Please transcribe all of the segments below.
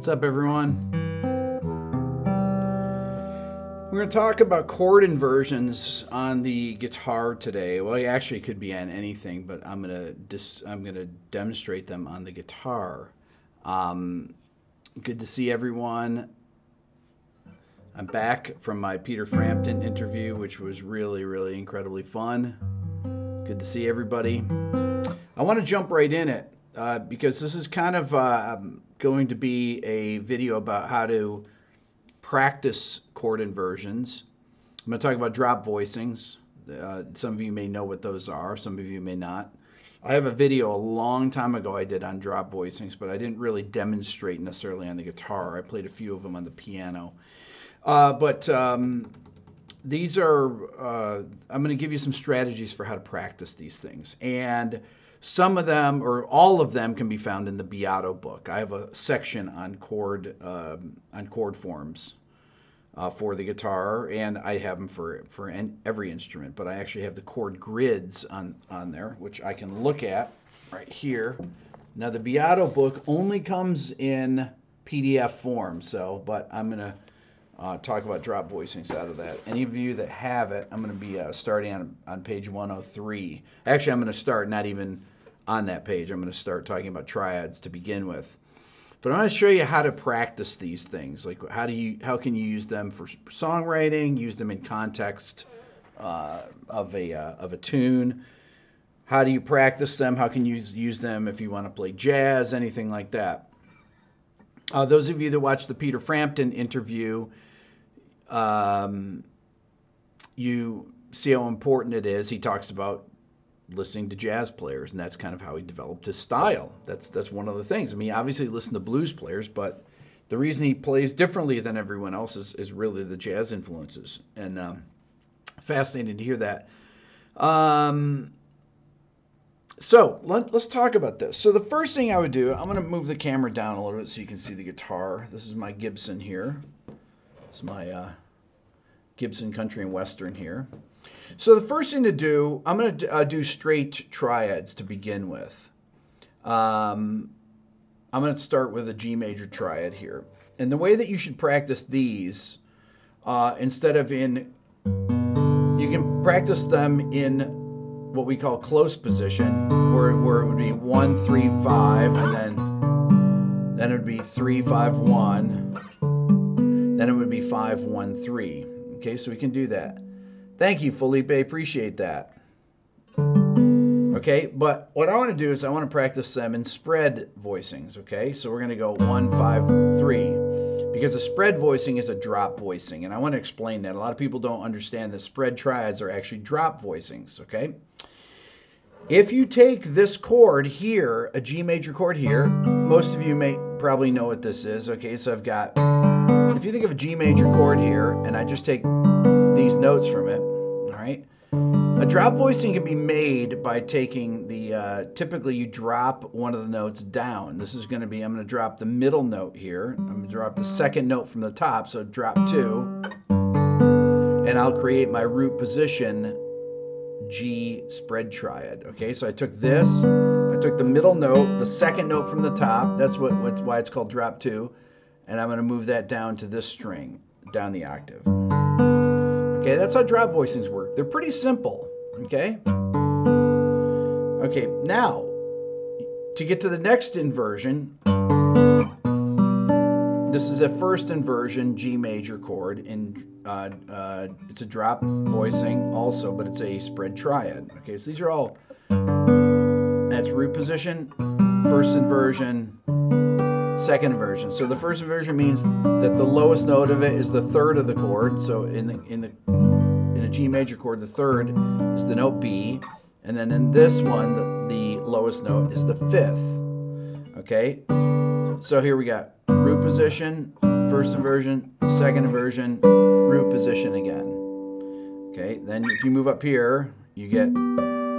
What's up, everyone? We're going to talk about chord inversions on the guitar today. Well, it actually could be on anything, but I'm going to demonstrate them on the guitar. Good to see everyone. I'm back from my Peter Frampton interview, which was really incredibly fun. Good to see everybody. I want to jump right in it because this is kind of going to be a video about how to practice chord inversions. I'm going to talk about drop voicings. Some of you may know what those are. Some of you may not. I have a video a long time ago I did on drop voicings, but I didn't really demonstrate necessarily on the guitar. I played a few of them on the piano. These are, I'm going to give you some strategies for how to practice these things. And some of them, or all of them, can be found in the Beato book. I have a section on chord forms for the guitar, and I have them for every instrument. But I actually have the chord grids on there, which I can look at right here. Now the Beato book only comes in PDF form, but I'm going to talk about drop voicings out of that. Any of you that have it, I'm going to be starting on page 103. Actually, I'm going to start not even on that page. I'm going to start talking about triads to begin with. But I'm going to show you how to practice these things. Like how can you use them for songwriting? Use them in context of a tune. How do you practice them? How can you use them if you want to play jazz? Anything like that. Those of you that watched the Peter Frampton interview, you see how important it is. He talks about listening to jazz players, and that's kind of how he developed his style. That's one of the things. I mean, obviously he listened to blues players, but the reason he plays differently than everyone else is really the jazz influences. And fascinating to hear that. So let's talk about this. So the first thing I would do, I'm going to move the camera down a little bit so you can see the guitar. This is my Gibson here. This is my Gibson Country and Western here. So the first thing to do, I'm going to do straight triads to begin with. I'm going to start with a G major triad here. And the way that you should practice these, instead of you can practice them in what we call close position, where it would be 1, 3, 5, and then it would be 3, 5, 1. Then it would be 5, 1, 3. Okay, so we can do that. Thank you, Felipe. Appreciate that. Okay, but what I want to do is I want to practice them in spread voicings. Okay, so we're going to go 1, 5, 3, because a spread voicing is a drop voicing, and I want to explain that. A lot of people don't understand that spread triads are actually drop voicings. Okay, if you take this chord here, a G major chord here, most of you may probably know what this is. Okay, so I've got, if you think of a G major chord here, and I just take these notes from it, all right? A drop voicing can be made by taking the, typically you drop one of the notes down. This is going to be, I'm going to drop the middle note here. I'm going to drop the second note from the top, so drop 2, and I'll create my root position G spread triad. Okay, so I took this, I took the middle note, the second note from the top, that's why it's called drop 2, and I'm going to move that down to this string, down the octave. Okay, that's how drop voicings work. They're pretty simple, okay? Okay, now, to get to the next inversion, this is a first inversion G major chord, and it's a drop voicing also, but it's a spread triad. Okay, so these are all, that's root position, first inversion, second inversion. So the first inversion means that the lowest note of it is the third of the chord. So in a G major chord, the third is the note B, and then in this one, the lowest note is the fifth. Okay, so here we got root position, first inversion, second inversion, root position again. Okay, then if you move up here, you get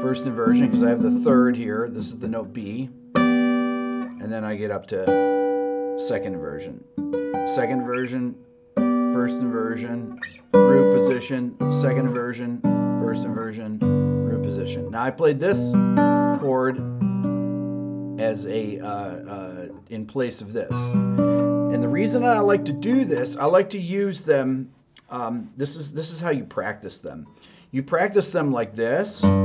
first inversion because I have the third here. This is the note B, and then I get up to second inversion, second inversion, first inversion, root position, second inversion, first inversion, root position. Now I played this chord as a in place of this, and And the reason I like to do this, I like to use them. This is how you practice them. You practice them like this. Okay,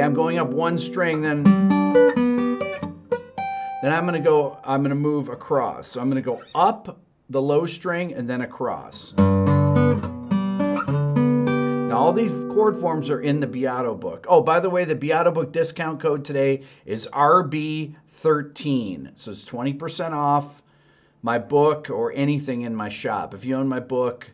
I'm going up one string, then I'm going to move across. So I'm going to go up the low string and then across. Now all these chord forms are in the Beato book. Oh, by the way, the Beato book discount code today is RB13. So it's 20% off my book or anything in my shop. If you own my book,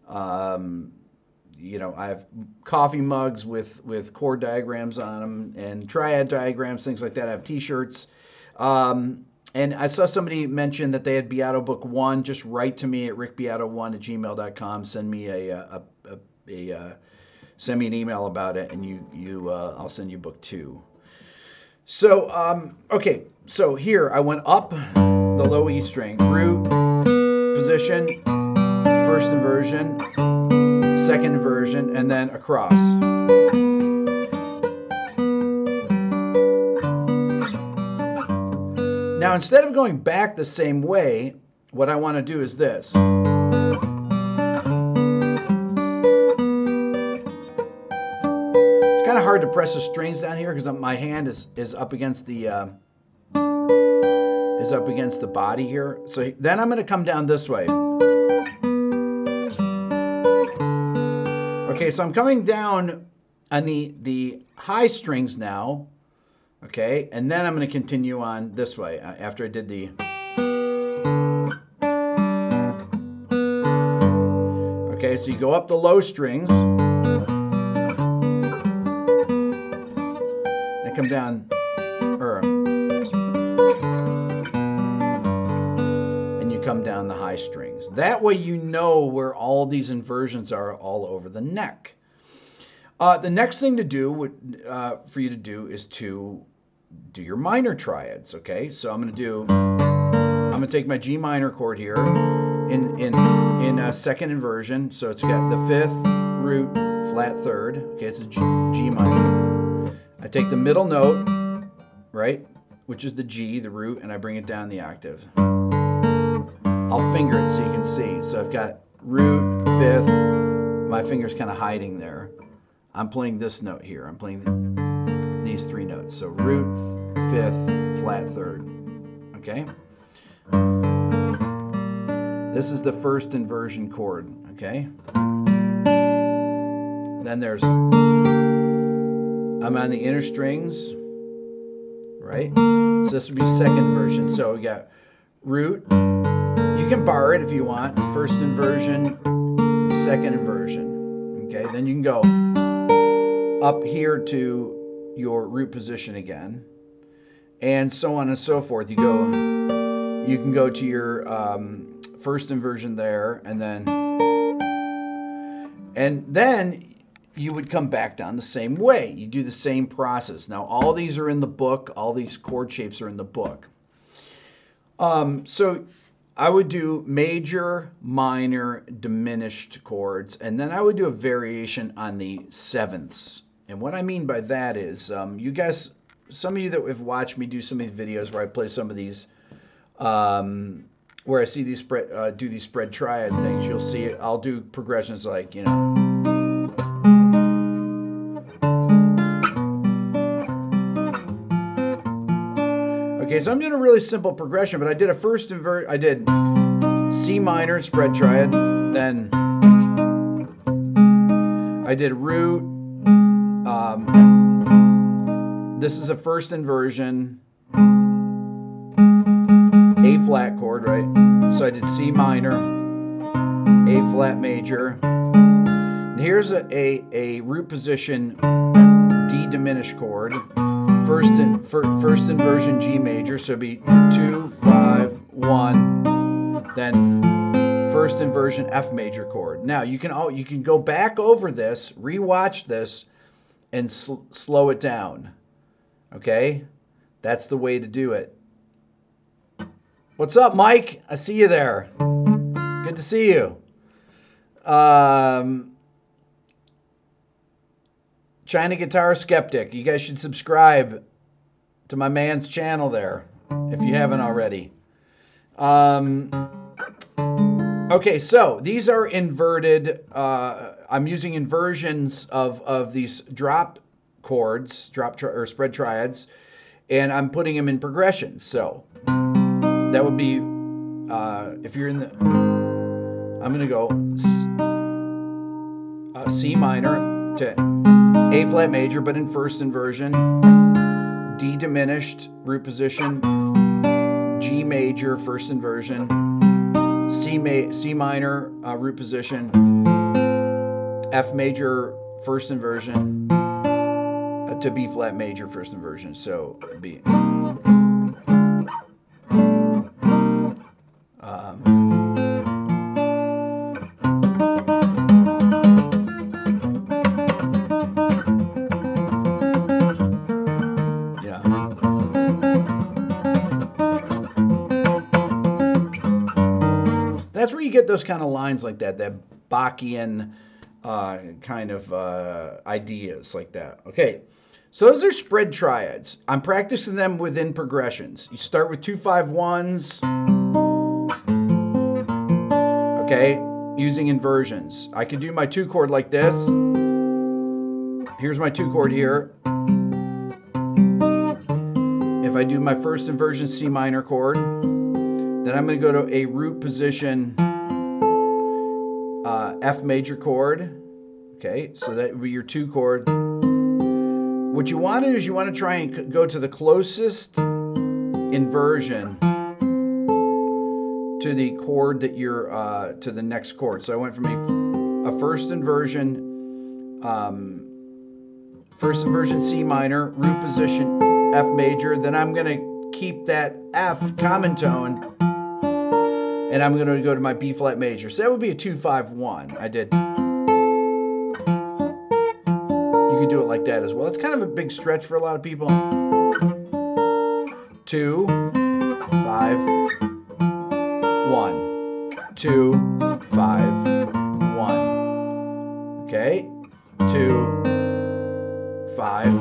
you know, I have coffee mugs with chord diagrams on them and triad diagrams, things like that. I have t-shirts. And I saw somebody mention that they had Beato Book 1. Just write to me at rickbeato1@gmail.com. Send me send me an email about it, and I'll send you Book 2. So okay, so here I went up the low E string, root, position, first inversion, second inversion, and then across. Now, instead of going back the same way, what I want to do is this. It's kind of hard to press the strings down here because my hand is up against the body here. So then I'm going to come down this way. Okay, so I'm coming down on the high strings now. Okay, and then I'm going to continue on this way after I did the... Okay, so you go up the low strings. And come down... and you come down the high strings. That way you know where all these inversions are all over the neck. The next thing to do for you to do is to do your minor triads. Okay, so I'm going to take my G minor chord here in a second inversion. So it's got the fifth, root, flat third. Okay, it's a G minor. I take the middle note, right, which is the G, the root, and I bring it down the octave. I'll finger it so you can see. So I've got root, fifth. My finger's kind of hiding there. I'm playing this note here. I'm playing these three notes. So root, fifth, flat third. Okay? This is the first inversion chord. Okay? Then there's... I'm on the inner strings. Right? So this would be second inversion. So we got root. You can bar it if you want. First inversion, second inversion. Okay? Then you can go up here to your root position again, and so on and so forth. You can go to your first inversion there, and then you would come back down the same way. You do the same process. Now all these are in the book. All these chord shapes are in the book. So I would do major, minor, diminished chords, and then I would do a variation on the sevenths. And what I mean by that is, you guys, some of you that have watched me do some of these videos where I play some of these, where I see these do these spread triad things, you'll see it. I'll do progressions like, you know. Okay, so I'm doing a really simple progression, but I did a first I did C minor spread triad, then I did root. This is a first inversion, A flat chord, right? So I did C minor, A flat major. And here's a root position D diminished chord, first inversion G major, so it'd be 2, 5, 1, then first inversion F major chord. Now you can go back over this, rewatch this, and slow it down. Okay? That's the way to do it. What's up, Mike? I see you there. Good to see you. China Guitar Skeptic. You guys should subscribe to my man's channel there. if you haven't already. Okay, so these are inverted. I'm using inversions of these drop chords, or spread triads, and I'm putting them in progressions. So that would be, if you're in the, I'm going to go C minor to A flat major, but in first inversion, D diminished, root position, G major, first inversion, C minor, root position, F major, first inversion, to B flat major, first inversion. So B. That's where you get those kind of lines like that Bach-ian kind of ideas like that. Okay, so those are spread triads. I'm practicing them within progressions. You start with 2-5-1s, okay, using inversions. I could do my 2 chord like this. Here's my 2 chord here. If I do my first inversion C minor chord, then I'm going to go to a root position F major chord. Okay, so that would be your 2 chord. What you want to do is you want to try and go to the closest inversion to the chord that you're, to the next chord. So I went from a first inversion C minor, root position F major. Then I'm going to keep that F common tone, and I'm going to go to my B flat major. So that would be a 2-5-1. I did. You could do it like that as well. It's kind of a big stretch for a lot of people. 2, 5, 1. 2, 5, 1. Okay. 2, 5,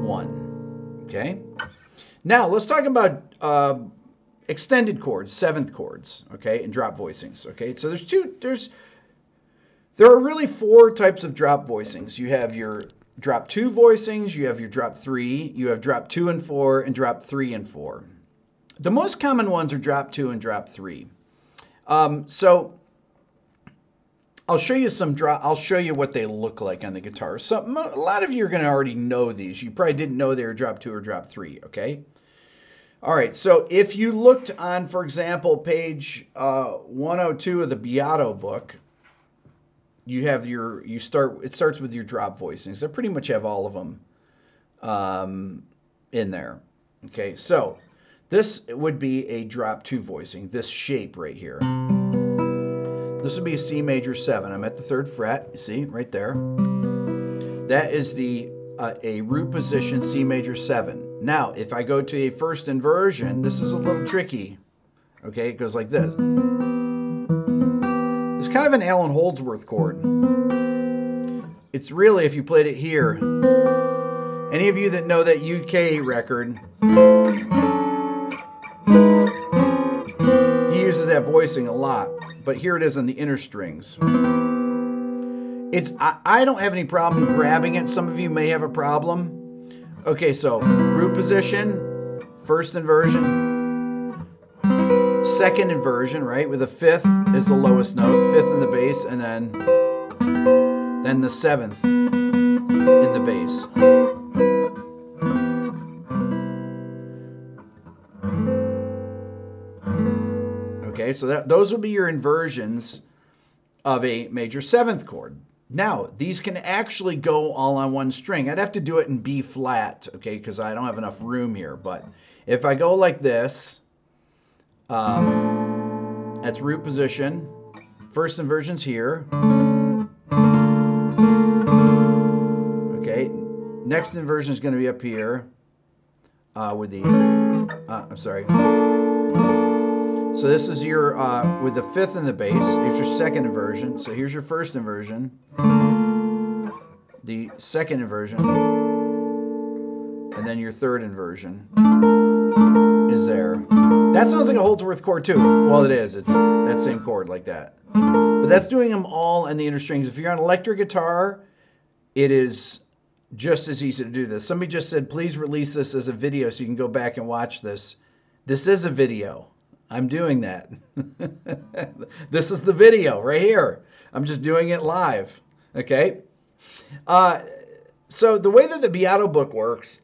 1. Okay. Now, let's talk about extended chords, 7th chords, okay, and drop voicings, okay? So there are really 4 types of drop voicings. You have your drop 2 voicings, you have your drop 3, you have drop 2 and 4, and drop 3 and 4. The most common ones are drop 2 and drop 3. So I'll show you I'll show you what they look like on the guitar. A lot of you are going to already know these. You probably didn't know they were drop 2 or drop 3, okay? All right, so if you looked on, for example, page 102 of the Beato book, you have it starts with your drop voicings. I pretty much have all of them in there. Okay, so this would be a drop 2 voicing, this shape right here. This would be a C major 7. I'm at the 3rd fret, you see, right there. That is a root position C major 7. Now, if I go to a first inversion, this is a little tricky. Okay, it goes like this. It's kind of an Alan Holdsworth chord. It's really, if you played it here, any of you that know that UK record, he uses that voicing a lot. But here it is on the inner strings. I don't have any problem grabbing it. Some of you may have a problem. Okay, so root position, first inversion, second inversion, right? With the 5th is the lowest note, 5th in the bass, and then the 7th in the bass. Okay, so those would be your inversions of a major 7th chord. Now, these can actually go all on one string. I'd have to do it in B flat, okay, because I don't have enough room here. But if I go like this, that's root position. First inversion's here. Okay, next inversion is going to be up here with the, I'm sorry. So this is your, with the 5th in the bass, it's your second inversion. So here's your first inversion, the second inversion, then your third inversion is there. That sounds like a Holdsworth chord too. Well, it is. It's that same chord like that. But that's doing them all in the inner strings. If you're on electric guitar, it is just as easy to do this. Somebody just said, please release this as a video so you can go back and watch this. This is a video. I'm doing that. This is the video right here. I'm just doing it live. Okay? So the way that the Beato book works,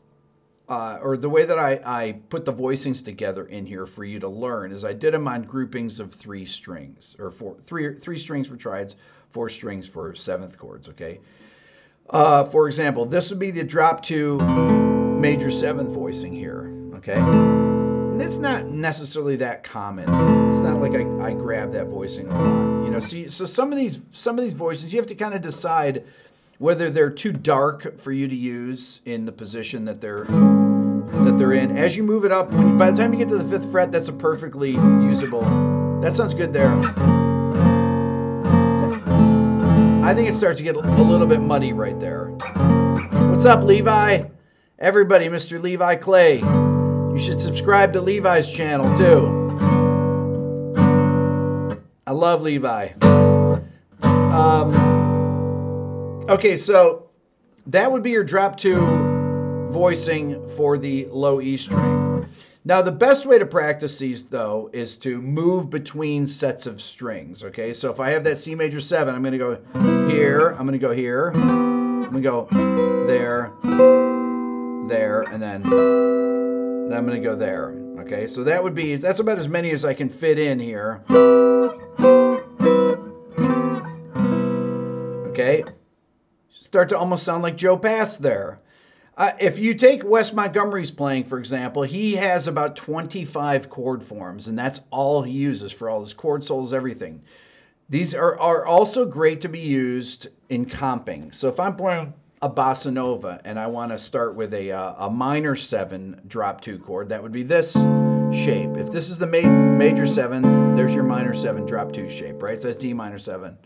or the way that I put the voicings together in here for you to learn, is I did them on groupings of 3 strings, or three strings for triads, 4 strings for 7th chords, okay? For example, this would be the drop 2 major 7th voicing here, okay? And it's not necessarily that common. It's not like I grab that voicing a lot, you know. So some of these voices, you have to kind of decide whether they're too dark for you to use in the position that they're in. As you move it up, by the time you get to the 5th fret, that's a perfectly usable. That sounds good there. I think it starts to get a little bit muddy right there. What's up, Levi? Everybody, Mr. Levi Clay. You should subscribe to Levi's channel too. I love Levi. Okay, so that would be your drop 2 voicing for the low E string. Now, the best way to practice these, though, is to move between sets of strings, okay? So if I have that C major 7, I'm going to go here, I'm going to go here, I'm going to go there, there, and then I'm going to go there, okay? So that's about as many as I can fit in here. Okay? Start to almost sound like Joe Pass there. If you take Wes Montgomery's playing, for example, he has about 25 chord forms, and that's all he uses for all his chord solos, everything. These are also great to be used in comping. So if I'm playing a bossa nova and I want to start with a minor 7 drop 2 chord, that would be this shape. If this is the major 7, there's your minor 7 drop 2 shape, right? So that's D minor 7.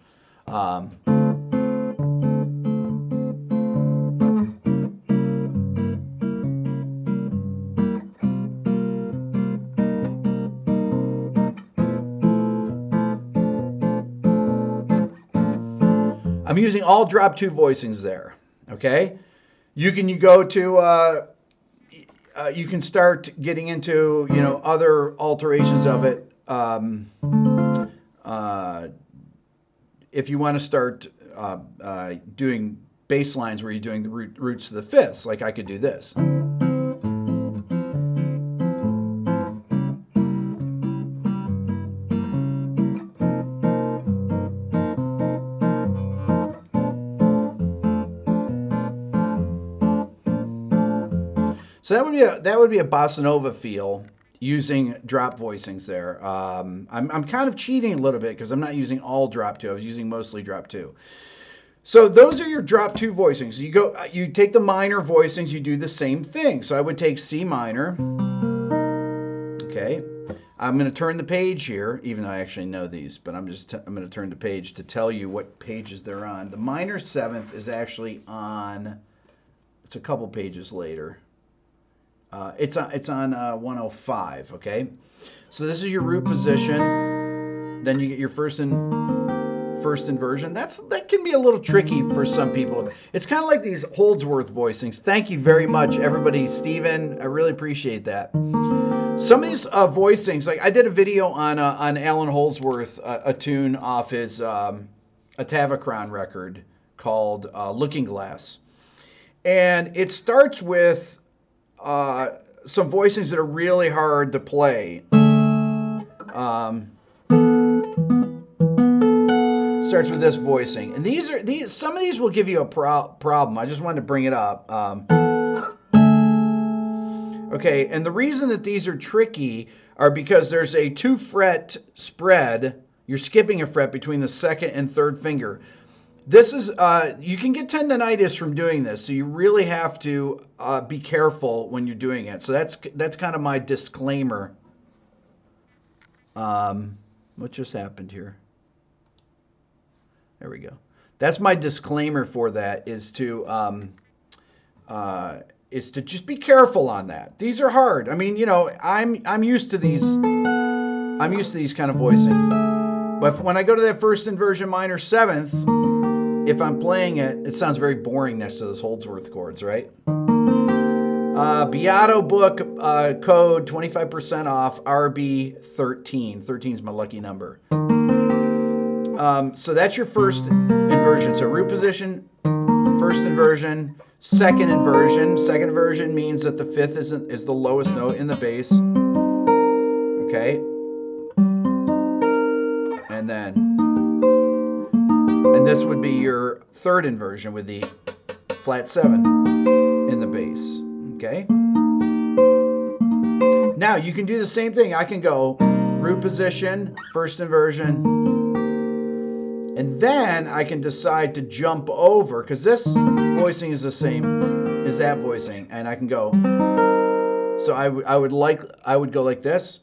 I'm using all drop 2 voicings there, okay? You can start getting into, you know, other alterations of it. If you want to start doing bass lines where you're doing the roots to the 5ths, like I could do this. So that would be a bossa nova feel using drop voicings there. I'm kind of cheating a little bit because I'm not using all drop 2. I was using mostly drop 2. So those are your drop 2 voicings. You take the minor voicings, you do the same thing. So I would take C minor. Okay. I'm going to turn the page here, even though I actually know these, but I'm going to turn the page to tell you what pages they're on. The minor 7th is actually on, it's a couple pages later. It's on 105, okay? So this is your root position. Then you get your first inversion. That can be a little tricky for some people. It's kind of like these Holdsworth voicings. Thank you very much, everybody. Steven, I really appreciate that. Some of these voicings, like I did a video on Alan Holdsworth, a tune off his Atavachron record called Looking Glass. And it starts with some voicings that are really hard to play. Starts with this voicing, and some of these will give you a problem. I just wanted to bring it up. Okay, and the reason that these are tricky are because there's a 2-fret spread. You're skipping a fret between the 2nd and 3rd finger. This is, you can get tendonitis from doing this, so you really have to be careful when you're doing it. So that's kind of my disclaimer. What just happened here? There we go. That's my disclaimer for that, is to, is to just be careful on that. These are hard. I mean, you know, I'm used to these. I'm used to these kind of voicing. But when I go to that first inversion minor seventh, if I'm playing it, it sounds very boring next to those Holdsworth chords, right? Beato book code 25% off, RB13. 13 is my lucky number. So that's your first inversion. So root position, first inversion, second inversion. Second inversion means that the fifth is the lowest note in the bass. Okay. And this would be your third inversion with the flat 7 in the bass. Okay. Now you can do the same thing. I can go root position, first inversion, and then I can decide to jump over, because this voicing is the same as that voicing, and I can go. So I would go like this.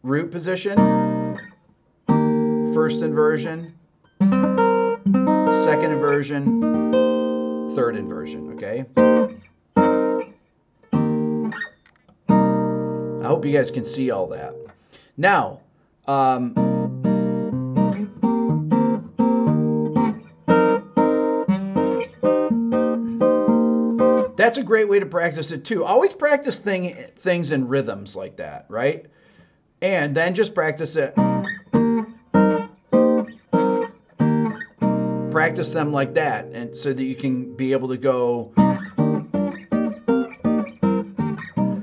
Root position, first inversion, second inversion, third inversion, okay? I hope you guys can see all that. Now, that's a great way to practice it too. Always practice things in rhythms like that, right? And then just practice it. Practice them like that, and so that you can be able to go.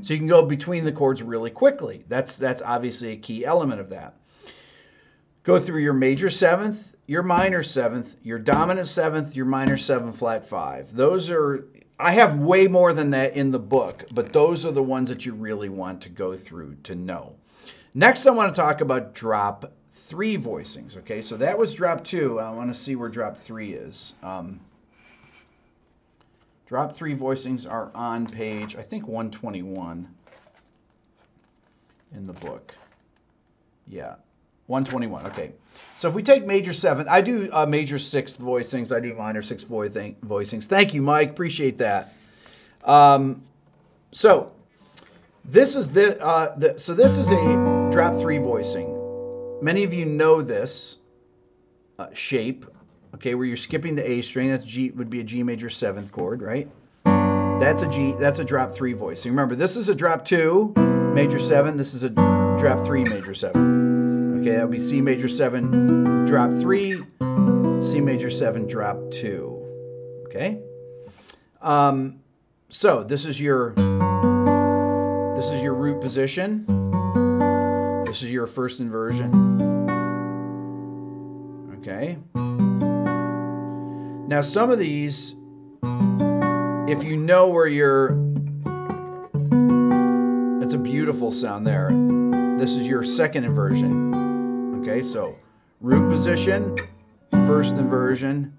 So you can go between the chords really quickly. That's obviously a key element of that. Go through your major seventh, your minor seventh, your dominant seventh, your minor 7 flat 5. Those are, I have way more than that in the book, but those are the ones that you really want to go through to know. Next, I want to talk about drop 3 voicings. Okay, so that was drop 2. I want to see where drop 3 is. Drop 3 voicings are on page, I think, 121 in the book. Yeah, 121. Okay, so if we take major 7th, I do major 6th voicings. I do minor 6th voicings. Thank you, Mike. Appreciate that. So this is so this is a drop 3 voicing. Many of you know this shape, okay, where you're skipping the A string. That's G, would be a G major 7th chord, right? That's a G. That's a drop 3 voicing. Remember, this is a drop 2 major 7. This is a drop 3 major 7. Okay, that would be C major 7 drop 3, C major 7 drop 2. Okay. So this is your root position. This is your first inversion. Okay. Now some of these, if you know where that's a beautiful sound there. This is your second inversion. Okay, so root position, first inversion,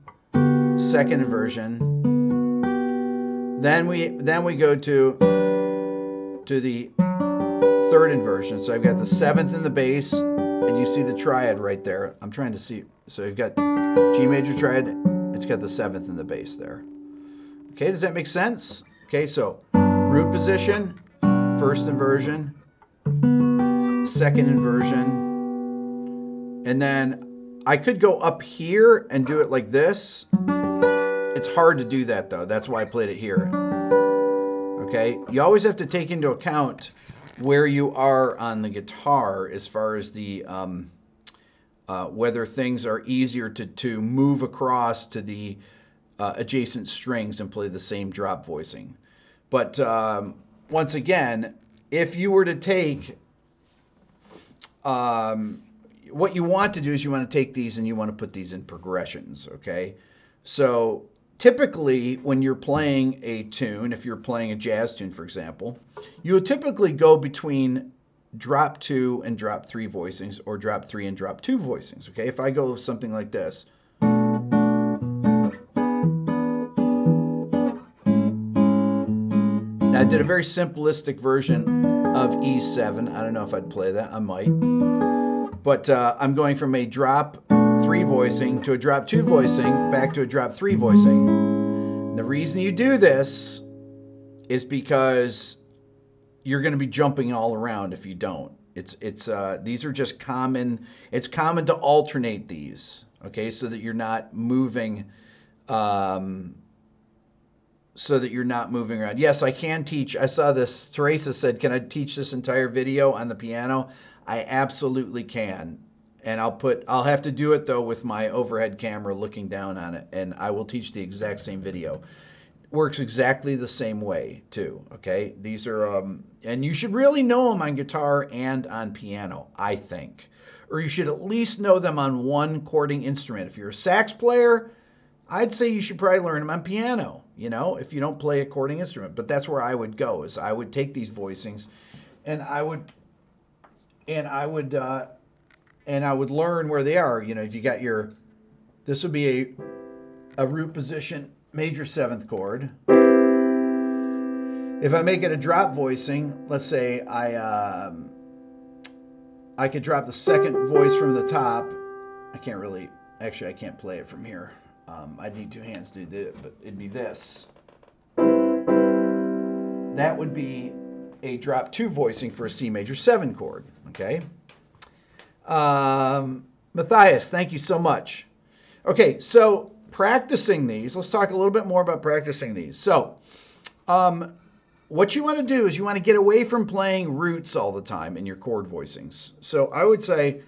second inversion. Then we go to the third inversion. So I've got the 7th in the bass, and you see the triad right there. I'm trying to see. So you've got G major triad. It's got the 7th in the bass there. Okay, does that make sense? Okay, so root position, first inversion, second inversion, and then I could go up here and do it like this. It's hard to do that though. That's why I played it here. Okay, you always have to take into account where you are on the guitar as far as the whether things are easier to move across to the adjacent strings and play the same drop voicing. But once again, if you were to take what you want to do is you want to take these and you want to put these in progressions, okay? So typically when you're playing a tune, if you're playing a jazz tune, for example, you will typically go between drop 2 and drop 3 voicings, or drop 3 and drop 2 voicings, okay? If I go something like this. Now I did a very simplistic version of E7. I don't know if I'd play that. I might. But I'm going from a drop 3 3 voicing to a drop 2 voicing, back to a drop 3 voicing. The reason you do this is because you're going to be jumping all around if you don't. These are just common. It's common to alternate these, okay, so that you're not moving. So that you're not moving around. Yes, I can teach. I saw this. Teresa said, "Can I teach this entire video on the piano?" I absolutely can, and I'll have to do it though with my overhead camera looking down on it, and I will teach the exact same video. Works exactly the same way too. Okay, these are and you should really know them on guitar and on piano, I think, or you should at least know them on one chording instrument. If you're a sax player, I'd say you should probably learn them on piano, you know, if you don't play a chording instrument. But that's where I would go, is I would take these voicings and I would learn where they are. You know, if you got this would be a root position, major 7th chord. If I make it a drop voicing, let's say I could drop the 2nd voice from the top. I can't play it from here. I'd need 2 hands to do it, but it'd be this. That would be a drop 2 voicing for a C major 7 chord, okay? Matthias, thank you so much. Okay, so practicing these, let's talk a little bit more about practicing these. So, what you want to do is you want to get away from playing roots all the time in your chord voicings. So I would say,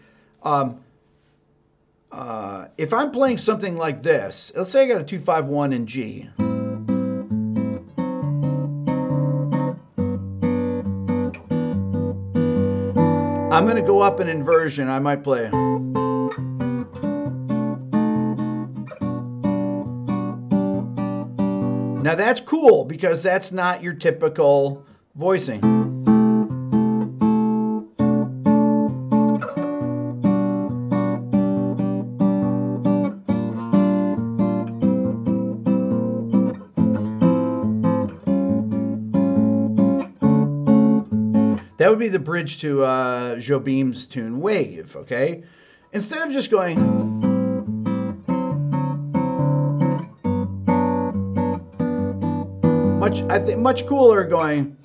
if I'm playing something like this, let's say I got a 2-5-1 in G. I'm going to go up an inversion. I might play. Now that's cool because that's not your typical voicing. That would be the bridge to Jobim's tune Wave, okay? Instead of just going... I think much cooler going...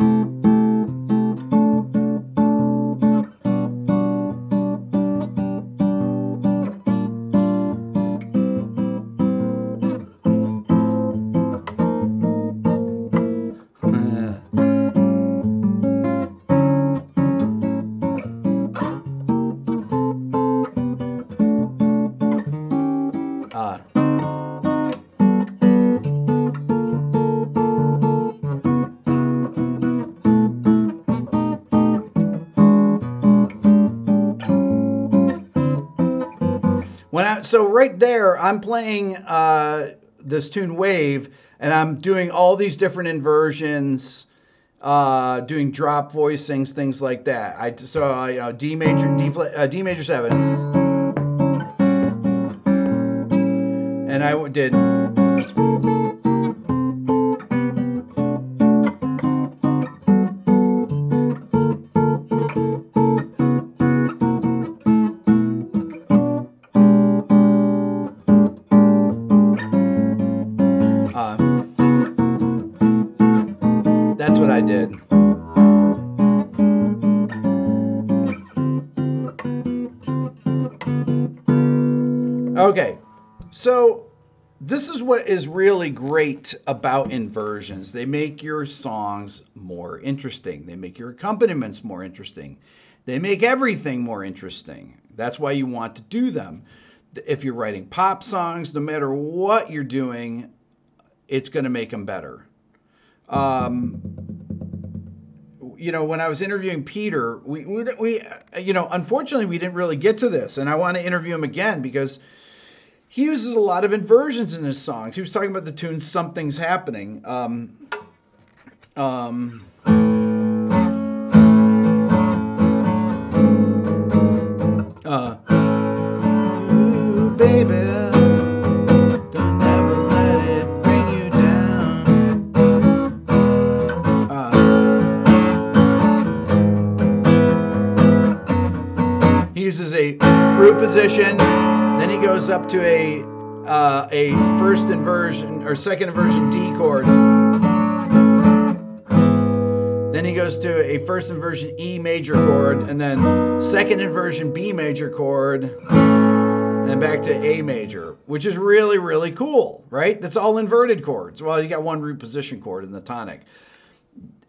So right there, I'm playing this tune Wave, and I'm doing all these different inversions, doing drop voicings, things like that. D major 7, and I did. Okay, so this is what is really great about inversions. They make your songs more interesting. They make your accompaniments more interesting. They make everything more interesting. That's why you want to do them. If you're writing pop songs, no matter what you're doing, it's going to make them better. You know, when I was interviewing Peter, we unfortunately we didn't really get to this, and I want to interview him again because he uses a lot of inversions in his songs. He was talking about the tune "Something's Happening." Ooh, baby, don't ever let it bring you down. He uses a root position. Then he goes goes up to a first inversion or second inversion D chord. Then he goes to a first inversion E major chord, and then second inversion B major chord, and then back to A major, which is really, really cool, right? That's all inverted chords. Well, you got one root position chord in the tonic.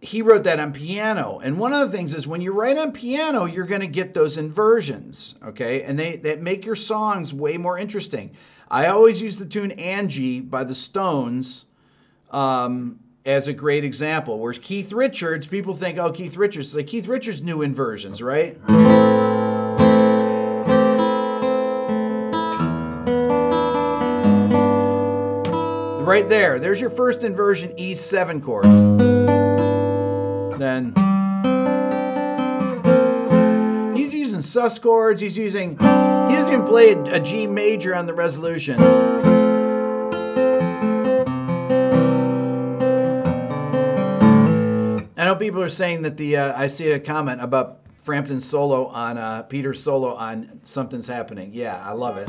He wrote that on piano. And one of the things is when you write on piano, you're going to get those inversions, okay? And that make your songs way more interesting. I always use the tune Angie by the Stones as a great example. Whereas Keith Richards, people think, oh, Keith Richards. It's like Keith Richards knew inversions, right? Right there. There's your first inversion E7 chord. Then he's using sus chords. He doesn't even play a G major on the resolution. I know people are saying that I see a comment about Frampton's solo on Peter's solo on Something's Happening. Yeah, I love it.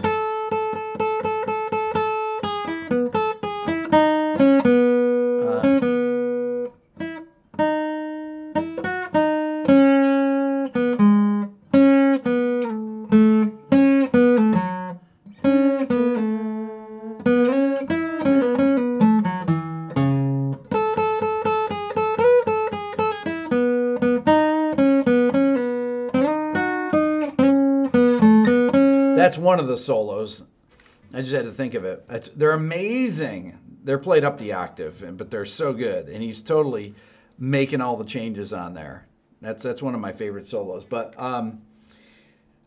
That's one of the solos. I just had to think of it. They're amazing. They're played up the octave, but they're so good. And he's totally making all the changes on there. That's one of my favorite solos. But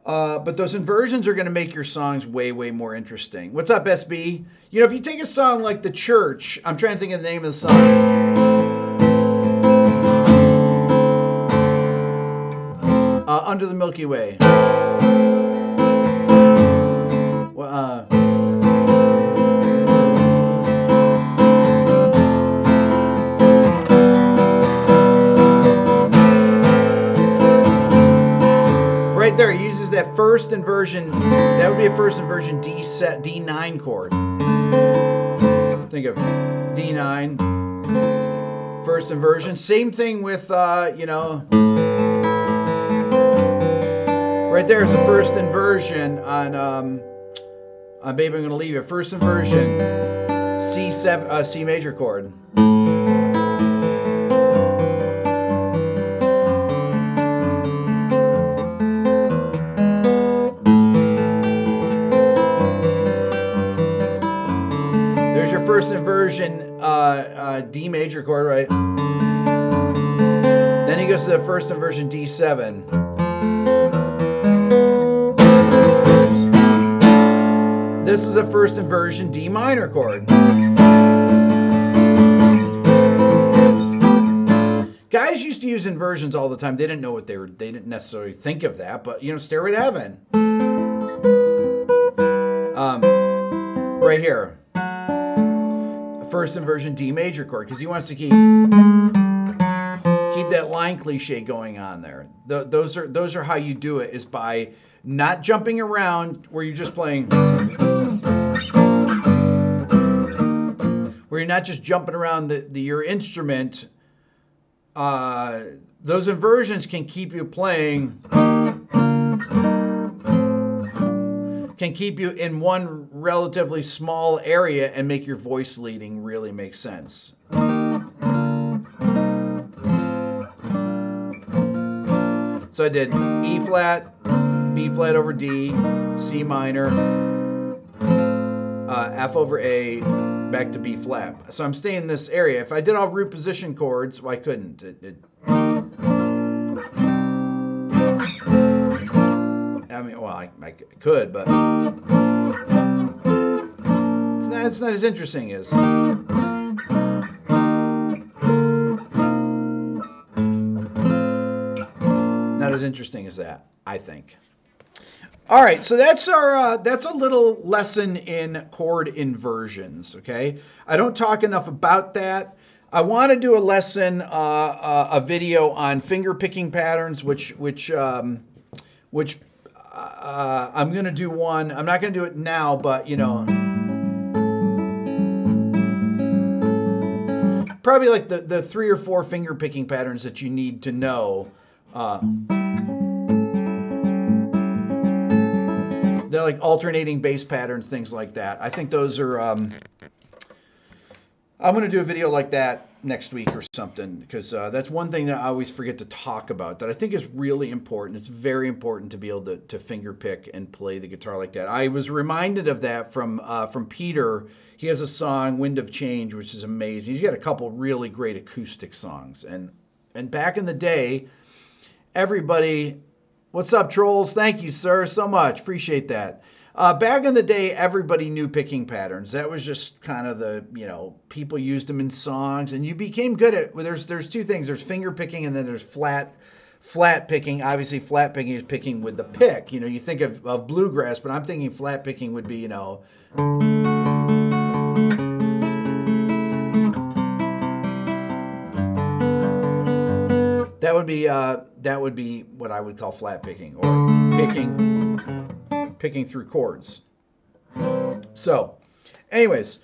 those inversions are going to make your songs way, way more interesting. What's up, SB? You know, if you take a song like The Church, I'm trying to think of the name of the song. Under the Milky Way. Right there, he uses that first inversion. That would be a first inversion D9 chord. Think of D9, first inversion. Same thing with, you know, right there is the first inversion on Baby I'm Gonna Leave You. First inversion, C7, C major chord. First inversion, D major chord, right? Then he goes to the first inversion, D7. This is a first inversion, D minor chord. Guys used to use inversions all the time. They didn't know what they were. They didn't necessarily think of that, but you know, Stairway to Heaven. Right here. First inversion D major chord, because he wants to keep that line cliche going on there. Those are how you do it, is by not jumping around where you're just playing, where you're not just jumping around your instrument. Those inversions can keep you playing, can keep you in one relatively small area and make your voice leading really make sense. So I did E flat, B flat over D, C minor, F over A, back to B flat. So I'm staying in this area. If I did all root position chords, well, I couldn't. I mean, well, I could, but it's not as interesting as. Not as interesting as that, I think. All right, so that's a little lesson in chord inversions. Okay, I don't talk enough about that. I want to do a lesson, a video on finger picking patterns, which I'm going to do one. I'm not going to do it now, but, you know, probably like the 3 or 4 finger picking patterns that you need to know. They're like alternating bass patterns, things like that. I think those are, I'm going to do a video like that next week or something, because that's one thing that I always forget to talk about that I think is really important. It's very important to be able to finger pick and play the guitar like that. I was reminded of that from Peter. He has a song, Wind of Change, which is amazing. He's got a couple really great acoustic songs. And back in the day, everybody, what's up, trolls? Thank you, sir, so much. Appreciate that. Back in the day, everybody knew picking patterns. That was just kind of the, you know, people used them in songs, and you became good at, well, there's 2 things. There's finger picking, and then there's flat picking. Obviously, flat picking is picking with the pick. You know, you think of bluegrass, but I'm thinking flat picking would be, you know, that would be what I would call flat picking, or picking through chords. So, anyways,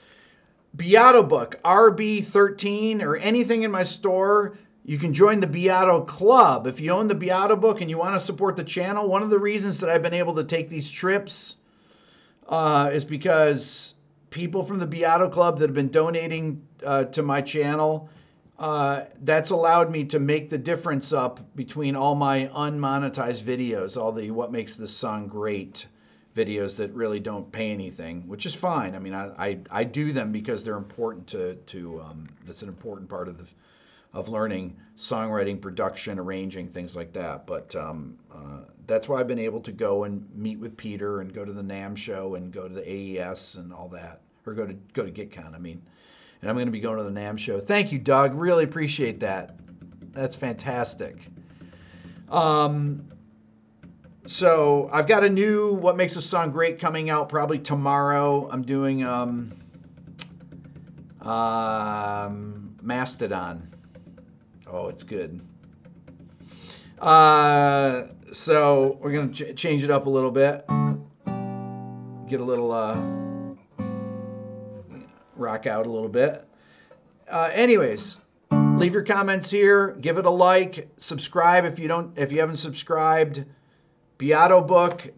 Beato book, RB13, or anything in my store, you can join the Beato Club. If you own the Beato book and you want to support the channel, one of the reasons that I've been able to take these trips is because people from the Beato Club that have been donating to my channel, that's allowed me to make the difference up between all my unmonetized videos, all the What Makes This Song Great videos that really don't pay anything, which is fine. I mean, I do them because they're important to that's an important part of learning songwriting, production, arranging, things like that. But that's why I've been able to go and meet with Peter and go to the NAMM show and go to the AES and all that, or go to GitCon, I mean. And I'm going to be going to the NAMM show. Thank you, Doug. Really appreciate that. That's fantastic. So I've got a new What Makes a Song Great coming out probably tomorrow. I'm doing Mastodon. Oh, it's good. So we're going to change it up a little bit. Get a little rock out a little bit. Anyways, leave your comments here. Give it a like. Subscribe if you haven't subscribed. Beato book,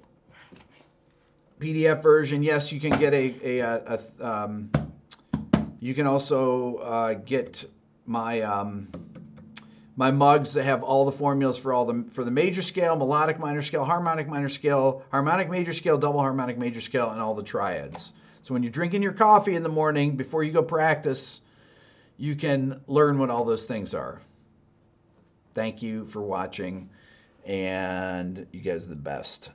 PDF version. Yes, you can get you can also get my my mugs that have all the formulas for the major scale, melodic minor scale, harmonic minor scale, harmonic major scale, double harmonic major scale, and all the triads. So when you're drinking your coffee in the morning before you go practice, you can learn what all those things are. Thank you for watching, and you guys are the best.